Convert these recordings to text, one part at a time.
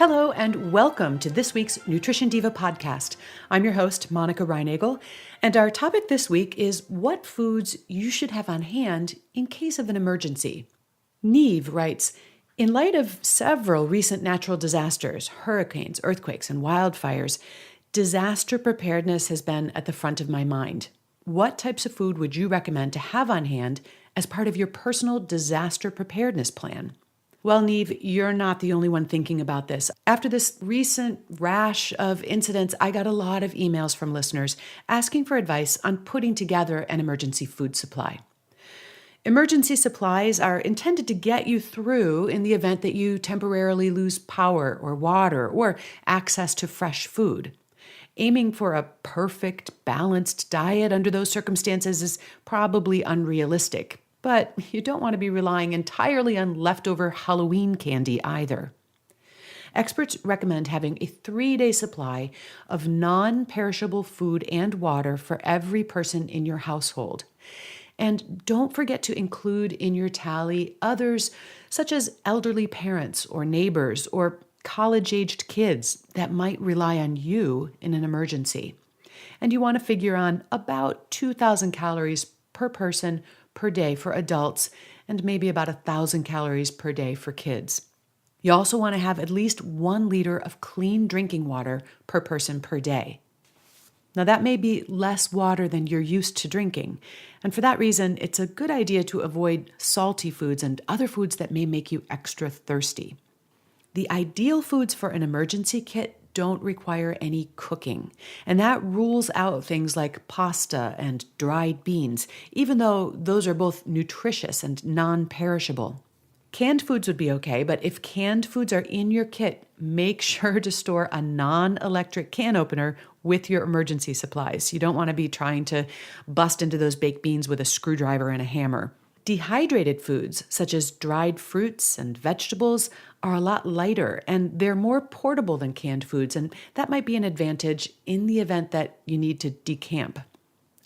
Hello and welcome to this week's Nutrition Diva podcast. I'm your host, Monica Reinagel, and our topic this week is what foods you should have on hand in case of an emergency. Neve writes, in light of several recent natural disasters, hurricanes, earthquakes, and wildfires, disaster preparedness has been at the front of my mind. What types of food would you recommend to have on hand as part of your personal disaster preparedness plan? Well, Neve, you're not the only one thinking about this. After this recent rash of incidents, I got a lot of emails from listeners asking for advice on putting together an emergency food supply. Emergency supplies are intended to get you through in the event that you temporarily lose power or water or access to fresh food. Aiming for a perfect, balanced diet under those circumstances is probably unrealistic. But you don't want to be relying entirely on leftover Halloween candy either. Experts recommend having a 3-day supply of non-perishable food and water for every person in your household. And don't forget to include in your tally others such as elderly parents or neighbors or college-aged kids that might rely on you in an emergency. And you want to figure on about 2,000 calories per person per day for adults, and maybe about 1,000 calories per day for kids. You also want to have at least 1 liter of clean drinking water per person per day. Now that may be less water than you're used to drinking, and for that reason, it's a good idea to avoid salty foods and other foods that may make you extra thirsty. The ideal foods for an emergency kit don't require any cooking, and that rules out things like pasta and dried beans, even though those are both nutritious and non-perishable. Canned foods would be okay, but if canned foods are in your kit, make sure to store a non-electric can opener with your emergency supplies. You don't want to be trying to bust into those baked beans with a screwdriver and a hammer. Dehydrated foods, such as dried fruits and vegetables, are a lot lighter and they're more portable than canned foods, and that might be an advantage in the event that you need to decamp.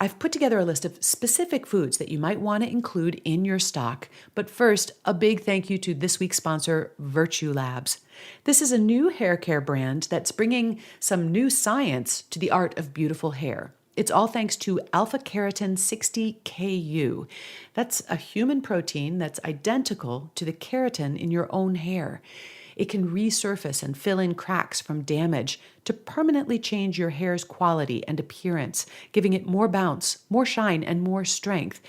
I've put together a list of specific foods that you might want to include in your stock, but first, a big thank you to this week's sponsor, Virtue Labs. This is a new hair care brand that's bringing some new science to the art of beautiful hair. It's all thanks to alpha-keratin 60Ku. That's a human protein that's identical to the keratin in your own hair. It can resurface and fill in cracks from damage to permanently change your hair's quality and appearance, giving it more bounce, more shine, and more strength.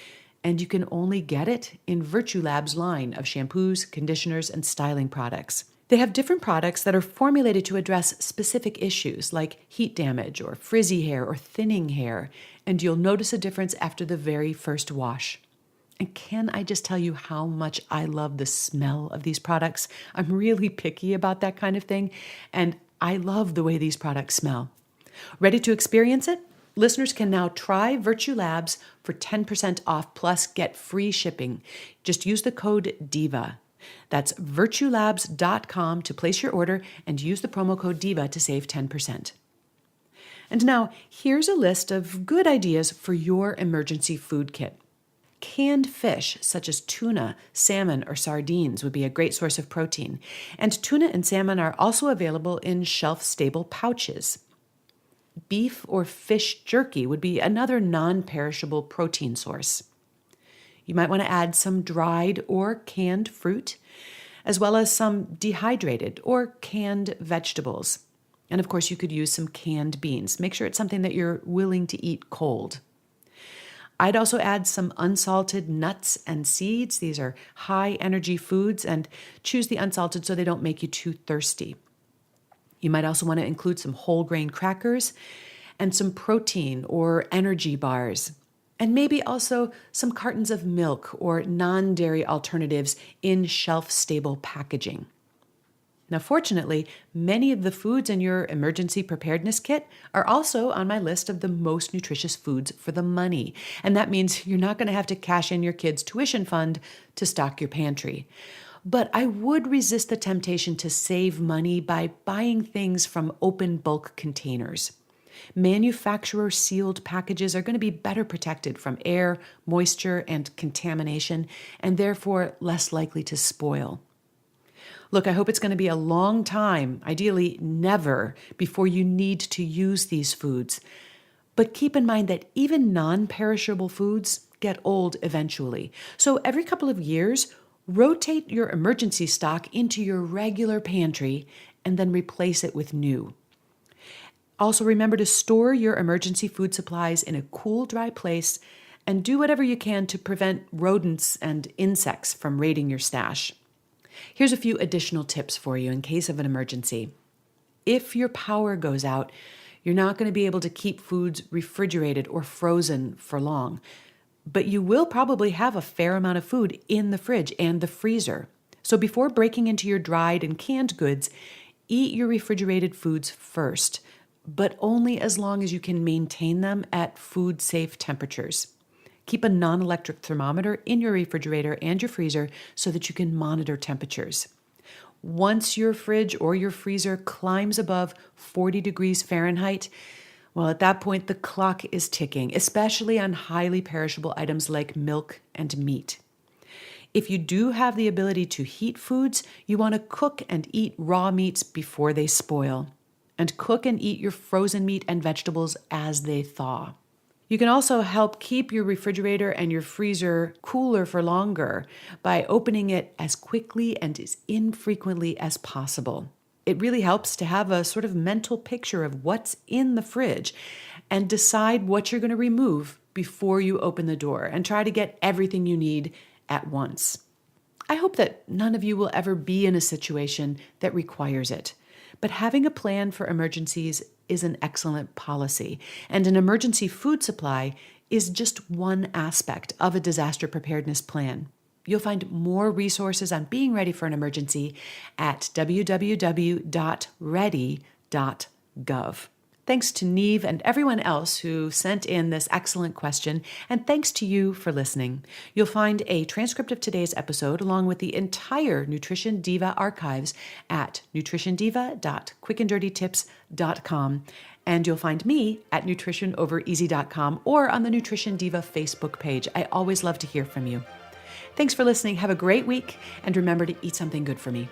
And you can only get it in Virtue Labs' line of shampoos, conditioners, and styling products. They have different products that are formulated to address specific issues like heat damage or frizzy hair or thinning hair, and you'll notice a difference after the very first wash. And can I just tell you how much I love the smell of these products? I'm really picky about that kind of thing, and I love the way these products smell. Ready to experience it? Listeners can now try Virtue Labs for 10% off plus get free shipping. Just use the code DIVA. That's virtuelabs.com to place your order and use the promo code DIVA to save 10%. And now, here's a list of good ideas for your emergency food kit. Canned fish, such as tuna, salmon, or sardines, would be a great source of protein. And tuna and salmon are also available in shelf-stable pouches. Beef or fish jerky would be another non-perishable protein source. You might want to add some dried or canned fruit, as well as some dehydrated or canned vegetables. And of course, you could use some canned beans. Make sure it's something that you're willing to eat cold. I'd also add some unsalted nuts and seeds. These are high energy foods, and choose the unsalted so they don't make you too thirsty. You might also want to include some whole grain crackers and some protein or energy bars. And maybe also some cartons of milk or non-dairy alternatives in shelf-stable packaging. Now, fortunately, many of the foods in your emergency preparedness kit are also on my list of the most nutritious foods for the money. And that means you're not going to have to cash in your kids' tuition fund to stock your pantry. But I would resist the temptation to save money by buying things from open bulk containers. Manufacturer-sealed packages are going to be better protected from air, moisture, and contamination, and therefore less likely to spoil. Look, I hope it's going to be a long time, ideally never, before you need to use these foods. But keep in mind that even non-perishable foods get old eventually. So every couple of years, rotate your emergency stock into your regular pantry and then replace it with new. Also, remember to store your emergency food supplies in a cool, dry place and do whatever you can to prevent rodents and insects from raiding your stash. Here's a few additional tips for you in case of an emergency. If your power goes out, you're not going to be able to keep foods refrigerated or frozen for long, but you will probably have a fair amount of food in the fridge and the freezer. So before breaking into your dried and canned goods, eat your refrigerated foods first, but only as long as you can maintain them at food-safe temperatures. Keep a non-electric thermometer in your refrigerator and your freezer so that you can monitor temperatures. Once your fridge or your freezer climbs above 40 degrees Fahrenheit, well, at that point, the clock is ticking, especially on highly perishable items like milk and meat. If you do have the ability to heat foods, you want to cook and eat raw meats before they spoil, and cook and eat your frozen meat and vegetables as they thaw. You can also help keep your refrigerator and your freezer cooler for longer by opening it as quickly and as infrequently as possible. It really helps to have a sort of mental picture of what's in the fridge and decide what you're going to remove before you open the door and try to get everything you need at once. I hope that none of you will ever be in a situation that requires it, but having a plan for emergencies is an excellent policy, and an emergency food supply is just one aspect of a disaster preparedness plan. You'll find more resources on being ready for an emergency at www.ready.gov. Thanks to Neve and everyone else who sent in this excellent question, and thanks to you for listening. You'll find a transcript of today's episode along with the entire Nutrition Diva archives at nutritiondiva.quickanddirtytips.com, and you'll find me at nutritionovereasy.com or on the Nutrition Diva Facebook page. I always love to hear from you. Thanks for listening. Have a great week, and remember to eat something good for me.